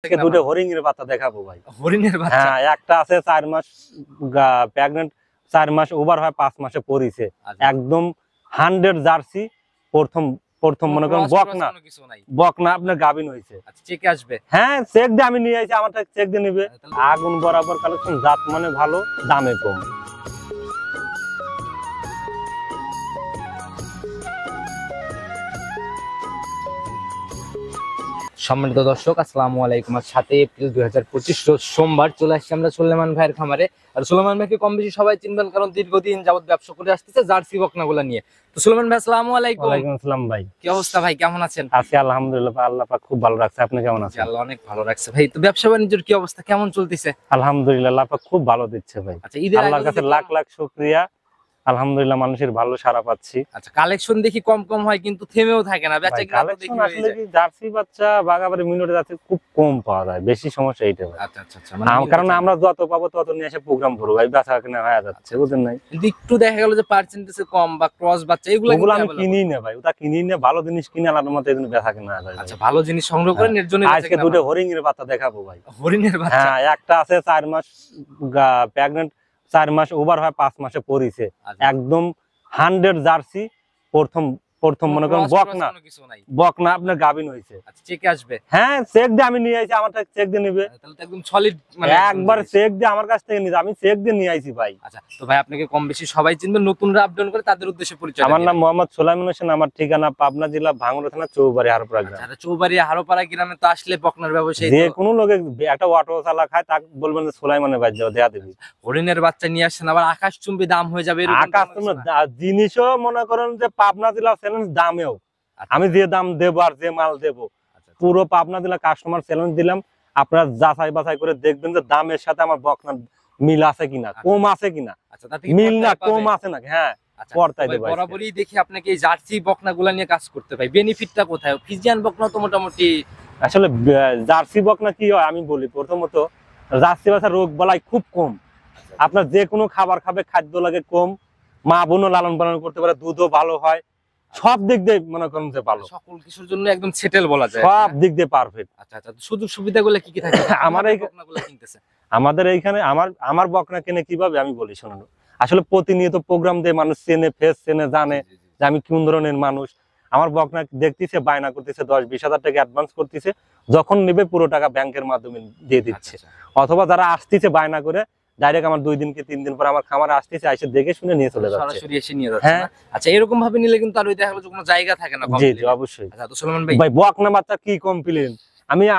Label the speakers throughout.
Speaker 1: দুটো হরিণের বাচ্চা দেখাবো ভাই।
Speaker 2: হরিণের বাচ্চা?
Speaker 1: হ্যাঁ, একটা আছে 4 মাস প্রেগন্যান্ট, 4 মাস ওভার হয় 5 মাসে পরিছে। একদম 100 জার্সি, প্রথম মনে করেন বকনা আপনার গাবিন হইছে।
Speaker 2: আচ্ছা, চেক আসবে?
Speaker 1: হ্যাঁ, চেক দিয়ে আমি নিয়ে আইছি, আমারটা চেক দিয়ে নিবে। আগুন বরাবর কালেকশন, জাত মানে ভালো, দামে কম।
Speaker 2: সম্মানিত দর্শক, আসসালামু আলাইকুম। 7 এপ্রিল 2025 রোজ সোমবার চলে আসছি আমরা সুলেমান ভাইয়ের খামারে। আর সুলেমান ভাইকে কম বেশি সবাই চিনবেন, কারণ দীর্ঘদিন যাবত ব্যবসা করে আসতেছে জার্সি বকনাগুলা নিয়ে। তো সুলেমান ভাই, আসসালামু আলাইকুম।
Speaker 1: ওয়ালাইকুম আসসালাম ভাই।
Speaker 2: কি অবস্থা ভাই, কেমন আছেন?
Speaker 1: আছি আলহামদুলিল্লাহ, আল্লাহ পাক খুব ভালো রাখছে। আপনি কেমন আছেন?
Speaker 2: আল্লাহ অনেক ভালো রাখছে ভাই। তো ব্যবসা বাণিজ্যের কি অবস্থা, কেমন চলতেছে?
Speaker 1: আলহামদুলিল্লাহ, আল্লাহ পাক খুব ভালো দিচ্ছে ভাই।
Speaker 2: আচ্ছা, ঈদের
Speaker 1: আল্লাহর কাছে লাখ লাখ শুকরিয়া। আলহামদুলিল্লাহ, মানুষের ভালো সাড়া পাচ্ছি।
Speaker 2: আচ্ছা, কালেকশন দেখি কম হয়, কিন্তু থেমেও থাকে না বেচা কিনা।
Speaker 1: কালেকশন আসলে কি জার্সি বাচ্চা বাগাবাড়ি মিনিটে যাচ্ছে, খুব কম পাওয়া যায়, বেশি সমস্যা এইটা ভাই।
Speaker 2: আচ্ছা আচ্ছা আচ্ছা, মানে
Speaker 1: কারণ আমরা যত পাবো তত নিয়ে এসে প্রোগ্রাম করব ভাই, বেচা কিনা হয়ে যাচ্ছে, বুঝেন নাই?
Speaker 2: কিন্তু একটু দেখা গেল যে পার্সেন্টেজে কম বা ক্রস বাচ্চা এগুলো
Speaker 1: আমি কিনি না ভাই, ওটা কিনি না, ভালো জিনিস কিনে আলাদা মতো এজন্য বেচা কিনা হয়।
Speaker 2: আচ্ছা, ভালো জিনিস সংগ্রহ করেন, এর জন্য
Speaker 1: আজকে দুটো হরিণের বাচ্চা দেখাবো ভাই।
Speaker 2: হরিণের বাচ্চা?
Speaker 1: হ্যাঁ, একটা আছে 4 মাস প্রেগন্যান্ট, 4 মাস ওভার হয় 5 মাসে পরিছে। একদম 100 জার্সি, প্রথম মনে করেন বকনা আপনার গাবিন হইছে।
Speaker 2: আচ্ছা, চেক আসবে?
Speaker 1: হ্যাঁ, চেক দিয়ে আমি নিয়ে আইছি, আমারটা চেক দিয়ে নিবে।
Speaker 2: তাহলে তো একদম সলিড, মানে
Speaker 1: একবার চেক দিয়ে আমার কাছ থেকে নিছে, আমি চেক দিয়ে নিয়ে আইছি ভাই।
Speaker 2: আচ্ছা, তো ভাই আপনাকে কম বেশি সবাই চিনবে, নতুনরা আপডাউন করে তাদের উদ্দেশ্যে পরিচয়।
Speaker 1: আমার নাম মোহাম্মদ সুলাইমান হোসেন, আমার ঠিকানা পাবনা জেলা ভাঙ্গুড়া থানা চৌবাড়ি হারোপাড়া গ্রাম।
Speaker 2: আচ্ছা, চৌবাড়ি হারোপাড়া গ্রামে তো আসলে বকনার ব্যবসায়ী,
Speaker 1: যে কোনো লোকে একটা অটো চালা খায়, তাকে বলবেন যে সুলাইমানের বাড়ি যাও, দেয়া দিবি।
Speaker 2: হরিণের বাচ্চা নিয়ে আসছেন, আবার আকাশচুম্বী দাম হয়ে যাবে।
Speaker 1: আকাশচুম্বী জিনিসও মনে করেন যে পাবনা জেলা চ্যালেঞ্জ দামেও, আমি যে দাম দেবো আর যে মাল দেবো পুরো পাবনা জেলা কাস্টমার চ্যালেঞ্জ দিলাম। আপনারা যাচাই বাছাই করে দেখবেন যে দামের সাথে আমার বকনার মিল আছে কিনা, কম আছে কিনা। মিল না কম আছে নাকি? হ্যাঁ,
Speaker 2: বরাবরই দেখি আপনাকে এই জার্সি বকনাগুলা নিয়ে কাজ করতে ভাই। বেনিফিটটা কোথায়? ফ্রিজিয়ান বকনা তো মোটামুটি,
Speaker 1: আসলে জার্সি বকনা কি হয় আমি বলি। প্রথমত জার্সি বাচ্চা রোগ বালাই খুব কম, আপনার যে কোনো খাবার খাবে, খাদ্য লাগে কম, মা বোনও লালন পালন করতে পারে, দুধও ভালো হয়, সব দিক দিয়ে মনে করেন যে ভালো,
Speaker 2: সকল কিছুর জন্য একদম সেটেল বলা যায়,
Speaker 1: সব দিক দিয়ে পারফেক্ট।
Speaker 2: আচ্ছা আচ্ছা, সুযোগ সুবিধাগুলো কি কি থাকে
Speaker 1: আমাদের এইখানে? আমার বকনা কিনে কিভাবে আমি বলি শুনুন। আসলে প্রতিনিয়ত প্রোগ্রাম দিয়ে মানুষ চেনে, ফেস চেনে, জানে যে আমি কোন ধরনের মানুষ। আমার বকনা দেখতেছে, বায়না করতেছে, 10-20 হাজার টাকা অ্যাডভান্স করতেছে, যখন নেবে পুরো টাকা ব্যাংকের মাধ্যমে দিয়ে দিচ্ছে। অথবা যারা আসতেছে বায়না করে, ডাইরেক্ট আমার 2 দিন কি 3 দিন পর আমার খামারে আসতেছে, এসে দেখে শুনে নিয়ে চলে যাচ্ছে,
Speaker 2: সরাসরি এসে নিয়ে যাচ্ছে। হ্যাঁ, আচ্ছা, এরকম ভাবে নিলে কিন্তু আর ওই দেখা গেল কোনো জায়গা থাকে না।
Speaker 1: জি জি, অবশ্যই।
Speaker 2: আচ্ছা, তো সুলেমান ভাই,
Speaker 1: ভাই বকনা বাচ্চা কি কমপ্লেন,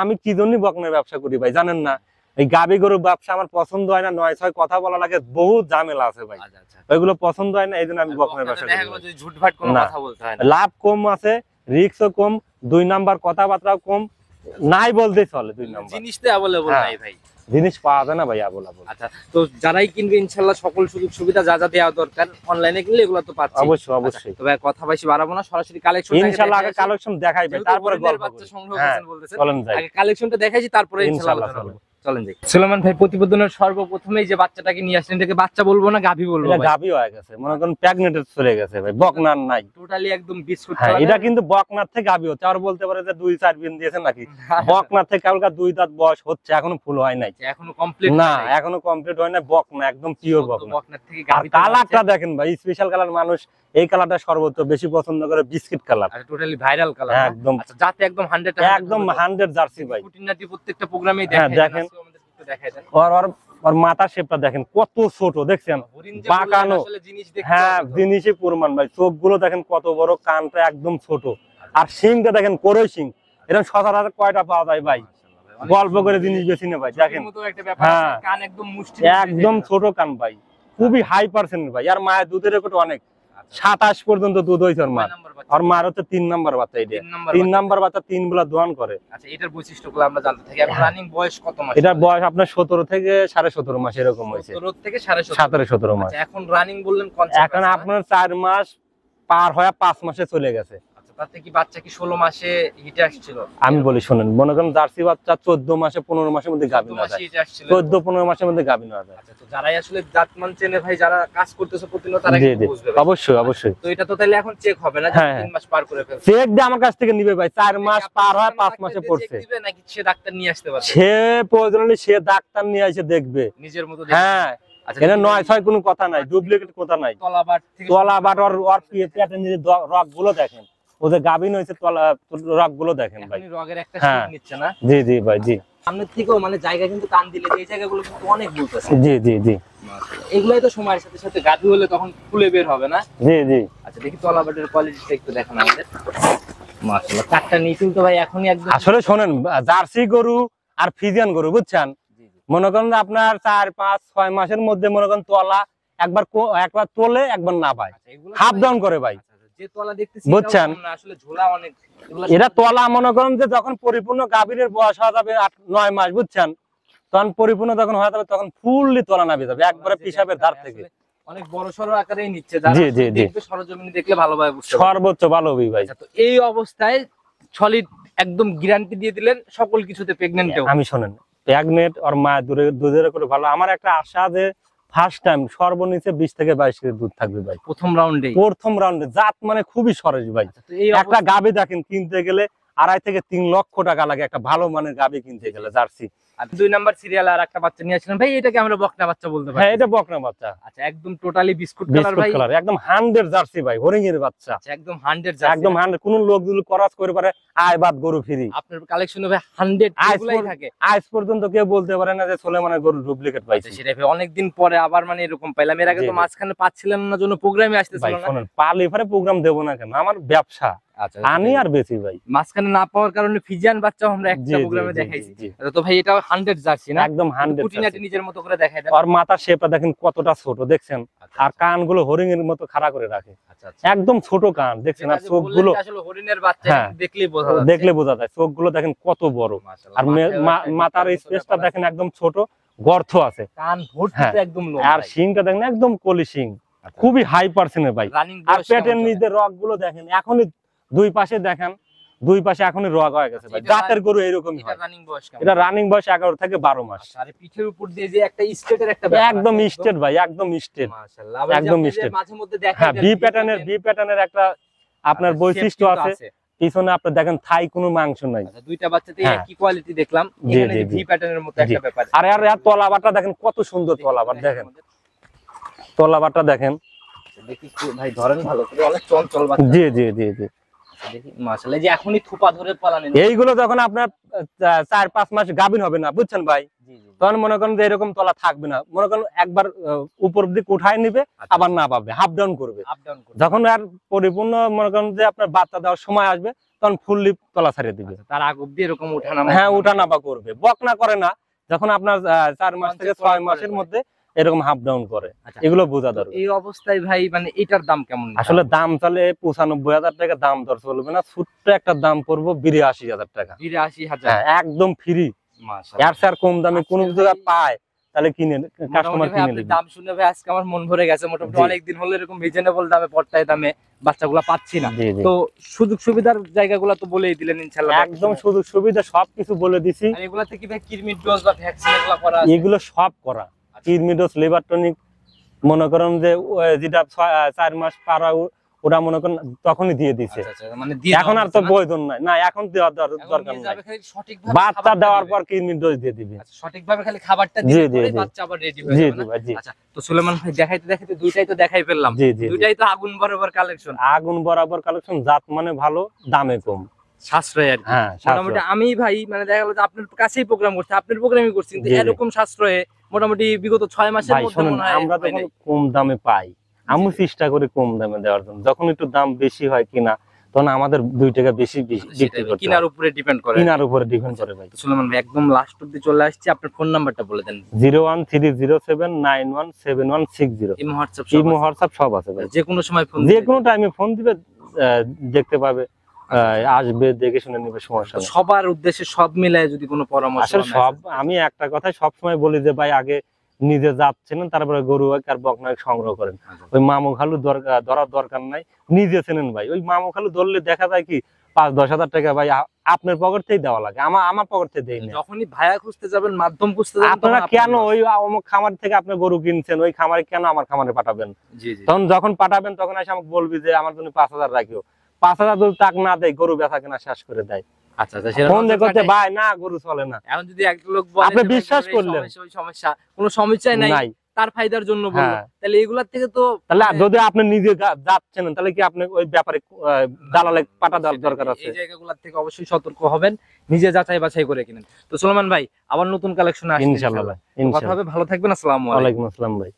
Speaker 1: আমি কি জন্য বকনার ব্যবসা করি ভাই জানেন না? এই গাবি গরুর ব্যবসা আমার পছন্দ হয় না, 9-6 কথা বলা লাগে, বহুত ঝামেলা আছে ভাই, ওইগুলো পছন্দ হয় না, এই জন্য আমি বকনার ব্যবসা করি।
Speaker 2: ঝুটভাট কোনো কথা বলতে হয় না,
Speaker 1: লাভ কম আছে, রিস্কও কম, 2 নাম্বার কথাবার্তাও কম, নাই বলতে চলে। 2 নাম্বার
Speaker 2: জিনিস তো অ্যাভেলেবল নাই ভাই,
Speaker 1: জিনিস পাওয়া যায় না ভাই অ্যাভেলেবল।
Speaker 2: আচ্ছা, তো যারাই কিনবে ইনশাআল্লাহ সকল সুযোগ সুবিধা যা যা দেওয়া দরকার অনলাইনে কিনলে এগুলো তো পাচ্ছি।
Speaker 1: অবশ্যই অবশ্যই।
Speaker 2: তো ভাই কথা বেশি বাড়াবো না, সরাসরি কালেকশন
Speaker 1: ইনশাআল্লাহ আগে কালেকশন দেখাই ভাই, তারপরে গল্প
Speaker 2: বাচ্চা সংগ্রহ
Speaker 1: হ্যাঁ,
Speaker 2: করছেন বলতেছেন।
Speaker 1: চলেন যাই,
Speaker 2: আগে কালেকশনটা দেখাইছি, তারপরে ইনশাআল্লাহ চলেন যাই। সুলেমান ভাই, প্রতিবেদনের সর্বপ্রথমেই যে বাচ্চাটাকে নিয়ে আসলেন, এটাকে বাচ্চা বলবো না গাভী বলবো?
Speaker 1: এটা গাভী হয়ে গেছে, মনে করেন প্রেগন্যান্ট চলে গেছে ভাই, বকনার নাই,
Speaker 2: টোটালি একদম বিস্কুট।
Speaker 1: হ্যাঁ, এটা কিন্তু বকনার থেকে গাভী হচ্ছে। আর বলতে পারে যে 2-4 দিন দিয়েছেন নাকি, বকনার থেকে কালকা 2 দাঁত বয়স হচ্ছে, এখনো ফুল হয় নাই,
Speaker 2: এখনো কমপ্লিট
Speaker 1: না, এখনো কমপ্লিট হয় না। বকনা একদম পিওর বকনা।
Speaker 2: বকনার থেকে গাভী,
Speaker 1: কালারটা দেখেন ভাই, স্পেশাল কালার, মানুষ এই কালারটা সর্বোচ্চ বেশি পছন্দ করে, বিস্কিট কালার,
Speaker 2: আর টোটালি ভাইরাল কালার
Speaker 1: একদম।
Speaker 2: আচ্ছা, যাতে একদম 100
Speaker 1: একদম 100 জার্সি ভাই।
Speaker 2: কুটিনাটি প্রত্যেকটা প্রোগ্রামেই
Speaker 1: দেখেন, ওর মাথার শেপটা দেখেন কত ছোট, দেখছেন বাঁকানো, হ্যাঁ, জিনিসই প্রমাণ ভাই। চোখগুলো দেখেন কত বড়, কানটা একদম ছোট, আর শিংটা দেখেন করই শিং। এরকম সচরাচর কয়টা পাওয়া যায় ভাই? গল্প করে জিনিস বেশি না ভাই, দেখেন, হ্যাঁ, একদম ছোট কান ভাই, খুবই হাই পার্সেন্ট ভাই। আর মায়ের দুধের রেকর্ড অনেক, 27 পর্যন্ত দুধ হয়েছে ওর মার। আর মার হচ্ছে 3 নাম্বার বাচ্চা, এটা 3 নাম্বার বাচ্চা, 3 বেলা দোয়ান করে।
Speaker 2: আচ্ছা, এটার বৈশিষ্ট্যগুলো আমরা জানতে থাকি। আর রানিং বয়স কত মাস?
Speaker 1: এটার বয়স আপনার 17 থেকে 17.5 মাস এরকম হয়েছে,
Speaker 2: 17 থেকে
Speaker 1: 17.5 মাস।
Speaker 2: এখন রানিং বললেন,
Speaker 1: এখন আপনার 4 মাস পার হয়ে 5 মাসে চলে গেছে।
Speaker 2: তাতে কি বাচ্চা কি 16 মাসে হিটে আসছিল?
Speaker 1: আমি বলি শোনেন, মনে করেন জার্সি বাচ্চা 14 মাসে 15 মাসের মধ্যে গাভী
Speaker 2: 14
Speaker 1: না
Speaker 2: মাসে
Speaker 1: যায়,
Speaker 2: হিটে আসছিল।
Speaker 1: 14-15 মাসের মধ্যে গাভী না যায়।
Speaker 2: আচ্ছা, তো যারাই আসলে জাতমান চেনে ভাই, যারা কাজ করতেছে প্রতিনিয়ত, তারা
Speaker 1: জি
Speaker 2: কিন্তু
Speaker 1: জি
Speaker 2: বুঝবে ভাই।
Speaker 1: অবশ্যই অবশ্যই।
Speaker 2: তো এটা তো তাহলে এখন চেক হবে না যে
Speaker 1: হ্যাঁ,
Speaker 2: 3 মাস পার করে ফেলছে?
Speaker 1: চেক দিয়ে আমার কাছ থেকে নিবে ভাই, 4 মাস পার হয় 5 মাসে
Speaker 2: চেক
Speaker 1: পড়ছে,
Speaker 2: দিবে নাকি সে ডাক্তার নিয়ে আসতে পারবে?
Speaker 1: সে প্রয়োজন হলে সে ডাক্তার নিয়ে এসে দেখবে।
Speaker 2: নিজের মতো
Speaker 1: হ্যাঁ,
Speaker 2: আচ্ছা,
Speaker 1: এটা 9-6 কোনো কথা নাই, ডুপ্লিকেট কথা নাই।
Speaker 2: তলাবাট থেকে
Speaker 1: তলা বাট ওর পেটে নিজে রগ গুলো দেখেন, ওদের গাভীন হয়েছে, তলা রগ গুলো দেখেন ভাই।
Speaker 2: এখনই রগের একটা
Speaker 1: হ্যাঁ।
Speaker 2: শেপ নিচ্ছে না?
Speaker 1: জি জি ভাই জি।
Speaker 2: সামনের থেকেও মানে জায়গা কিন্তু টান দিলে এই জায়গাগুলো কিন্তু অনেক বলতেছে।
Speaker 1: জি জি জি
Speaker 2: এগুলাই তো সময়ের সাথে সাথে গাভী হলে তখন খুলে বের হবে না?
Speaker 1: জি জি।
Speaker 2: আচ্ছা, দেখি তলাবাটের কোয়ালিটিটা একটু দেখেন আমাদের। মাশাআল্লাহ, চারটা নিচেও তো ভাই এখনই একদম।
Speaker 1: আসলে শোনেন, জার্সি গরু আর ফ্রিজিয়ান গরু বুঝছেন, মনে করেন আপনার 4-5-6 মাসের মধ্যে মনে করেন তলা একবার তোলে, একবার না পায়, হাফ ডাউন করে ভাই।
Speaker 2: যে তলা দেখতেছি
Speaker 1: বুঝছেন?
Speaker 2: এটাও না, আসলে ঝোলা অনেক।
Speaker 1: এরা তলা মনে করেন যে যখন পরিপূর্ণ গাভীরের বয়স হয়ে যাবে 8-9 মাস বুঝছেন, তখন পরিপূর্ণ যখন হয়ে যাবে তখন ফুললি তলা নামে যাবে একবারে পিশাবের ধার থেকে।
Speaker 2: অনেক বড় সরো আকারেই নিচ্ছে, যারা
Speaker 1: জি জি জি,
Speaker 2: দেখবে সরজমিনে দেখলে ভালোভাবে বুঝতে পারবে।
Speaker 1: সর্বোচ্চ ভালো হবে ভাই।
Speaker 2: আচ্ছা, তো এই অবস্থায় সলিড একদম গ্যারান্টি দিয়ে দিলেন সকল কিছুতে, প্রেগন্যান্টেও?
Speaker 1: আমি শোনেন, প্রেগনেন্ট আর মা দুধের করে ভালো। আমার একটা আশা যে ফার্স্ট টাইম সর্বনিচে 20 থেকে 22 কেজি দুধ থাকবে ভাই
Speaker 2: প্রথম রাউন্ডে।
Speaker 1: প্রথম রাউন্ডে। জাত মানে খুবই সরেস ভাই।
Speaker 2: তো এই
Speaker 1: একটা গাভী দেখেন কিনতে গেলে 2.5 থেকে 3 লক্ষ টাকা লাগে একটা ভালো মানের গাভী কিনতে গেলে, জার্সি।
Speaker 2: আর 2 নাম্বার সিরিয়াল আর একটা বাচ্চা নিয়ে আসলেন ভাই, এটাকে আমরা বকনা বাচ্চা বলতে পারি?
Speaker 1: হ্যাঁ, এটা বকনা বাচ্চা।
Speaker 2: আচ্ছা, একদম টোটালি বিস্কুট কালার
Speaker 1: বিস্কুট
Speaker 2: ভাই?
Speaker 1: কালার, একদম 100 জার্সি ভাই, হরিং এর বাচ্চা।
Speaker 2: আচ্ছা, একদম 100 জার্সি,
Speaker 1: একদম 100। কোন লোক যদি করাস করে পারে আয় বাদ গরু ফ্রি।
Speaker 2: আপনার কালেকশনে ভাই 100 এগুলাই থাকে?
Speaker 1: আজ পর্যন্ত কেউ বলতে পারে না যে সুলেমানের গরু ডুপ্লিকেট পাইছে।
Speaker 2: সেটাই ভাই, অনেকদিন পরে আবার মানে এরকম পাইলাম। এর আগে তো মাঝখানে পাচ্ছিলেন না, জন্য প্রোগ্রামে আসতেছিল না।
Speaker 1: শুনুন, পালে এবারে প্রোগ্রাম দেবো না কেন, আমার ব্যবসা।
Speaker 2: আচ্ছা,
Speaker 1: আনি আর বেশি ভাই।
Speaker 2: মাঝখানে না পাওয়ার কারণে ফিজিয়ান বাচ্চা আমরা একটা প্রোগ্রামে দেখাইছি। তো ভাই এটাও 100 জার্সি না?
Speaker 1: একদম 100
Speaker 2: কুটিনাটি নিজের মতো করে দেখাই দেন।
Speaker 1: আর মাথার শেপটা দেখেন কতটা ছোট দেখছেন, আর কানগুলো হরিং এর মতো খাড়া করে রাখে, একদম ছোট কান দেখছেন। আর চোখগুলো
Speaker 2: আসলে হরিণের বাচ্চা, দেখলেই বোঝা যায়,
Speaker 1: দেখলে বোঝা যায়। চোখগুলো দেখেন কত বড়, আর মাথার স্পেসটা দেখেন একদম ছোট, গর্ত আছে,
Speaker 2: কান ভর্তি একদম লোম,
Speaker 1: আর শিংটা দেখেন একদম কলি শিং, খুবই হাই পার্সেন্টের ভাই। আর পেটের নিচে রগ গুলো দেখেন, এখনই দুই পাশে দেখেন, দুই পাশে এখনই রগ হয়ে গেছে ভাই। জাতের গরু এরকমই হয়। এটা রানিং বয়স 11 থেকে 12 মাস।
Speaker 2: আর পিঠের উপর দিয়ে যে একটা স্ট্রেটের একটা
Speaker 1: একদম স্ট্রেট ভাই, একদম স্ট্রেট,
Speaker 2: মাশাআল্লাহ।
Speaker 1: একদম স্ট্রেট।
Speaker 2: মাঝে মধ্যে দেখা
Speaker 1: হ্যাঁ, বি প্যাটার্নের একটা আপনার বৈশিষ্ট্য আছে। পিছনে আপনি দেখেন থাই কোনো মাংস নাই।
Speaker 2: দুইটা বাচ্চাতে একই কোয়ালিটি দেখলাম, এখানে ভি প্যাটার্নের মতো একটা ব্যাপার।
Speaker 1: আর আর তলাবাটা দেখেন কত সুন্দর তলাবাট, দেখেন তলাবাটা দেখেন।
Speaker 2: দেখি ভাই, ধরেন ভালো করে, অনেক চঞ্চল বাচ্চা।
Speaker 1: জি জি জি জি,
Speaker 2: দেখি মাশাআল্লাহ, যে এখনই থোপা ধরে পালালেন।
Speaker 1: এইগুলো যখন আপনার 4-5 মাস গাভীন হবে না বুঝছেন ভাই, তখন মনে করেন যে এরকম তলা থাকবে না। মনে করেন একবার উপর দিকে উঠায় নিবে, আবার না পাবে, হাফ ডাউন করবে। যখন আর পরিপূর্ণ মনে করেন যে আপনার বাচ্চা দেওয়ার সময় আসবে, তখন ফুললি তলা ছাড়িয়ে দিবে।
Speaker 2: তার আগ অব্দি এরকম উঠানামা,
Speaker 1: হ্যাঁ উঠানামা করবে, বকনা করে না। যখন আপনার 4 মাস থেকে 6 মাসের মধ্যে এরকম হাফ ডাউন করে, এগুলো বোঝা দরকার।
Speaker 2: এই অবস্থায় ভাই মানে এটার দাম কেমন?
Speaker 1: আসলে দাম চলে 95,000 টাকা, দাম দর চলবে না। ছোট্ট একটা দাম পড়বো 82,000 টাকা।
Speaker 2: 82,000
Speaker 1: একদম ফ্রি।
Speaker 2: মাশাআল্লাহ,
Speaker 1: এর স্যার কম দামে কোন জায়গায় পায় তাহলে কিনে, কাস্টমার কিনে নেবে।
Speaker 2: দাম শুনে ভাই আজকে আমার মন ভরে গেছে। মোটামুটি অনেকদিন হলো এরকম রিজনেবল দামে, পর্তায় দামে বাচ্চাগুলো পাচ্ছি না। তো সুযোগ সুবিধার জায়গাগুলো তো বলেই দিলেন ইনশাআল্লাহ।
Speaker 1: একদম সুযোগ সুবিধা সবকিছু বলে দিছি।
Speaker 2: আর এগুলাতে কি ভাই কৃমি ডোজ বা ভ্যাকসিন এগুলো করা আছে?
Speaker 1: এগুলো সব করা, কৃমি ডোজ, লিভার টনিক, মনে করেন যে যেটা 4 মাস পার হয় ওরা মনে করেন তখনই দিয়ে দিছে।
Speaker 2: মানে
Speaker 1: এখন আর তো প্রয়োজন নাই, না এখন দেওয়ার দরকার নাই। বাচ্চা দেওয়ার পর কৃমি ডোজ দিয়ে দিবে।
Speaker 2: সঠিকভাবে খালি খাবারটা দিলে পরে বাচ্চা আবার রেডি হয়ে যাবে না? আচ্ছা, তো সুলেমান ভাই দেখাইতে দেখাইতে দুইটাই তো দেখাই ফেললাম। দুইটাই তো আগুন বরাবর কালেকশন।
Speaker 1: আগুন বরাবর কালেকশন, জাত মানে ভালো, দামে কম,
Speaker 2: সাশ্রয় আর কি। মোটামুটি আমি ভাই মানে দেখা গেল যে আপনার কাছেই প্রোগ্রাম করছি, আপনার প্রোগ্রামই করছি, কিন্তু এরকম সাশ্রয়ে মোটামুটি বিগত 6 মাসের মধ্যে মনে হয়
Speaker 1: আমরা যখন কম দামে পাই, আমি চেষ্টা করি কম দামে দেওয়ার জন্য। যখন একটু দাম বেশি হয় কিনা, তখন আমাদের 2 টাকা বেশি বিক্রি করতে হয়।
Speaker 2: কিনার উপরে ডিপেন্ড করে,
Speaker 1: কিনার উপরে ডিপেন্ড করে ভাই।
Speaker 2: সুলেমান ভাই একদম লাস্ট অবধি চলে আসছে, আপনার ফোন নাম্বারটা বলে দেন।
Speaker 1: 01307917160। ইমো হোয়াটসঅ্যাপ সব আছে ভাই,
Speaker 2: যে কোনো সময় ফোন,
Speaker 1: যে কোনো টাইমে ফোন দিবে, দেখতে পাবে, আসবে, দেখে শুনে নিবে, সমস্যা নেই।
Speaker 2: সবার উদ্দেশ্যে সব মিলায় যদি কোনো পরামর্শ
Speaker 1: আসলে সব, আমি একটা কথাই সব সময় বলি যে ভাই আগে নিজে যাচ্ছেন তারপরে গরু আর বকনা সংগ্রহ করেন। ওই মামু খালু ধরার দরকার নাই, নিজে চেনেন ভাই। ওই মামু খালু ধরলে দেখা যায় কি 5-10 হাজার টাকা ভাই আপনার পকেট থেকে দেওয়া লাগে, আমার পকেট থেকে দেই না।
Speaker 2: যখনই ভায়া খুঁজতে যাবেন, মাধ্যম খুঁজতে যাবেন,
Speaker 1: আপনারা কেন ওই অমুক খামার থেকে আপনি গরু কিনছেন, ওই খামারে কেন আমার খামারে পাঠাবেন?
Speaker 2: জি জি।
Speaker 1: তখন যখন পাঠাবেন তখন এসে আমাকে বলবি যে আমার জন্য 5,000 রাখিও। 5,000 যদি টাক না দেয়, গরু বেচা কেনা শেষ করে দেয়।
Speaker 2: আচ্ছা আচ্ছা, সেটা
Speaker 1: ফোন দিয়ে করতে ভাই না, গরু চলে না।
Speaker 2: এখন যদি এক লোক বলে
Speaker 1: আপনি
Speaker 2: যে ভাই
Speaker 1: বিশ্বাস
Speaker 2: গরুর এই
Speaker 1: করলেন।
Speaker 2: সমস্যা, ওই সমস্যা, কোনো সমস্যাই নাই,
Speaker 1: নাই।
Speaker 2: তার ফায়দার জন্য বললো,
Speaker 1: হ্যাঁ।
Speaker 2: তাহলে এগুলার থেকে তো
Speaker 1: তাহলে যদি আপনি নিজে যাচ্ছেন তাহলে কি আপনি ওই ব্যাপারে দালালে পাঠা দেওয়ার দরকার আছে?
Speaker 2: এই জায়গাগুলোর থেকে অবশ্যই সতর্ক হবেন, নিজে যাচাই বাছাই করে কিনেন। তো সুলেমান ভাই, আবার নতুন কালেকশন আসছে
Speaker 1: ইনশাআল্লাহ ভাই,
Speaker 2: কথা
Speaker 1: ইনশাআল্লাহ।
Speaker 2: হবে, ভালো থাকবেন, আসসালামু আলাইকুম।
Speaker 1: ওয়ালাইকুম আসসালাম ভাই।